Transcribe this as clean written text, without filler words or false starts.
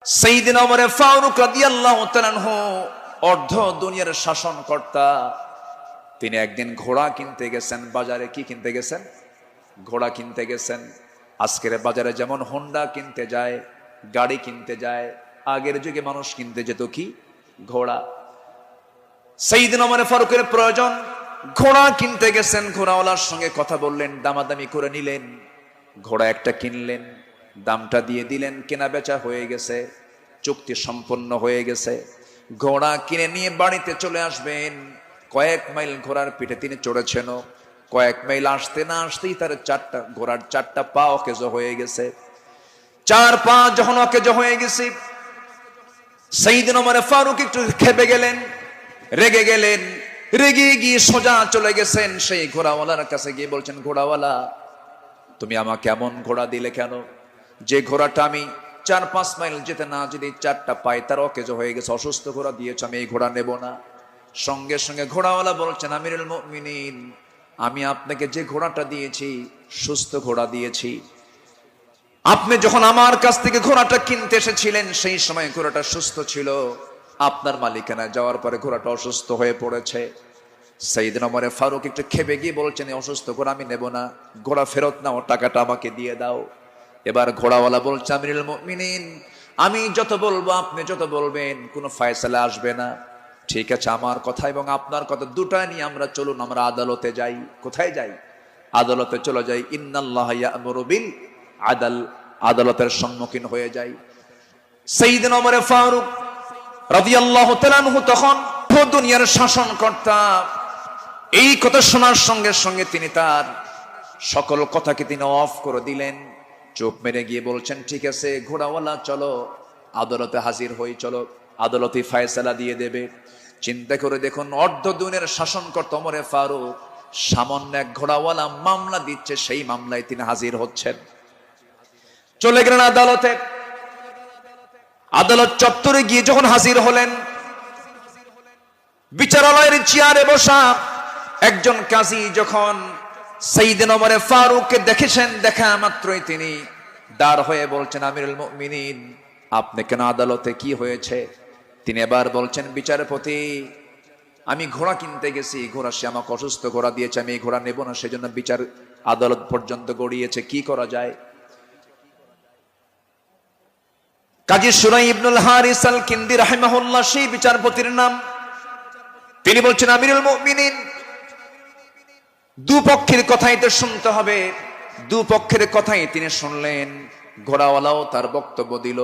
সাইয়েদনা ওমর ফারুক রাদিয়াল্লাহু তাআলা আনহু অর্ধ দুনিয়ার শাসনকর্তা। তিনি একদিন ঘোড়া কিনতে গেছেন বাজারে। কি কিনতে গেছেন? ঘোড়া কিনতে গেছেন। আজকের বাজারে যেমন হোন্ডা কিনতে যায়, গাড়ি কিনতে যায়, আগের যুগে মানুষ কিনতে যেত কি? ঘোড়া। সাইয়েদনা ওমর ফারুকের প্রয়োজন, ঘোড়া কিনতে গেছেন। ঘোড়াওয়ালার সঙ্গে কথা বললেন, দামাদামি করে নিলেন, ঘোড়া একটা কিনলেন, দামটা দিয়ে দিলেন, কেনা বেচা হয়ে গেছে, চুক্তি সম্পন্ন হয়ে গেছে। ঘোড়া কিনে নিয়ে বাড়িতে চলে আসবেন। কয়েক মাইল ঘোড়ার পিঠে তিনি চড়েছেন। কয়েক মাইল আসতে না আসতেই তার ঘোড়ার চারটা পা অকেজো হয়ে গেছে। চার পা যখন অকেজো হয়ে গেছে, সাইয়েদনা ওমর ফারুক একটু খেপে গেলেন, রেগে গেলেন। রেগে গিয়ে সোজা চলে গেছেন সেই ঘোড়াওয়ালার কাছে, গিয়ে বলছেন, ঘোড়াওয়ালা, তুমি আমাকে এমন ঘোড়া দিলে কেন? যে ঘোড়াটা আমি 4-5 মাইল যেতে না যদি চারটা পাই তার অকেজো হয়ে গেছে, অসুস্থ ঘোড়া দিয়েছ, আমি এই ঘোড়া নেব না। সঙ্গে সঙ্গে ঘোড়াওয়ালা বলছেন, আমিরুল মুমিনিন, আমি আপনাকে যে ঘোড়াটা দিয়েছি সুস্থ ঘোড়া দিয়েছি। আপনি যখন আমার কাছ থেকে ঘোড়াটা কিনতে এসেছিলেন সেই সময় ঘোড়াটা সুস্থ ছিল। আপনার মালিকানায় যাওয়ার পরে ঘোড়াটা অসুস্থ হয়ে পড়েছে। সাইয়েদনা ওমর ফারুক একটু খেপে গিয়ে বলছেন, অসুস্থ ঘোড়া আমি নেব না, ঘোড়া ফেরত নাও, টাকাটা আমাকে দিয়ে দাও। এবার ঘোড়াওয়ালা বলছে, আমিরুল মুমিনিন, আমি যত বলবো আপনি যত বলবেন কোনো ফায়সালা আসবে না। ঠিক আছে, আমার কথা এবং আপনার কথা দুটা নিয়ে আমরা চলুন, আমরা আদালতে যাই। কোথায় যাই? আদালতে চলে যাই। ইন্নাল্লাহা ইয়া'মুরু বিল আদল, আদালতের সম্মুখীন হয়ে যাই। সাইয়েদনা ওমর ফারুক রাদিয়াল্লাহু তাআলা আনহু তখন দুনিয়ার শাসনকর্তা। এই কথা শোনার সঙ্গে সঙ্গে তিনি তার সকল কথাকে তিনি অফ করে দিলেন, চোখ মেরে গিয়ে বলছেন, ঠিক আছে ঘোড়াওয়ালা, চলো আদালতে হাজির হই, চলো আদালতে ফায়সালা দিয়ে দেবে। চিন্তা করে দেখুন, অর্ধ দুনিয়ার শাসনকর্তা ওমর ফারুক সামান্য এক ঘোড়াওয়ালা মামলা দিচ্ছে, সেই মামলায় তিনি হাজির হচ্ছেন। চলে গেলেন আদালতে। আদালত চত্বরে গিয়ে যখন হাজির হলেন, বিচারালয়ের চেয়ারে বসা একজন কাজী যখন সাইয়েদনা ওমর ফারুককে দেখেছেন, দেখা মাত্রই তিনি দাঁড় হয়ে বলছেন, আমিরুল মুমিনিন, আপনি কেন আদালতে, কি হয়েছে? তিনি এবার বলছেন, বিচারপতি, আমি ঘোড়া কিনতে গেছি, ঘোড়া সে আমাকে অসুস্থ ঘোড়া দিয়েছে, আমি এই ঘোড়া নেব না, সেজন্য বিচার আদালত পর্যন্ত গড়িয়েছে, কি করা যায়? কাজী সুরাই ইবনুল হারিস আল কিন্দি রাহিমাহুল্লাহ সেই বিচারপতির নাম। তিনি বলছেন, আমিরুল মুমিনিন, দুপক্ষের কথাই তো শুনতে হবে। দুপক্ষের কথাই তিনি শুনলেন। ঘোড়াওয়ালাও তার বক্তব্য দিল,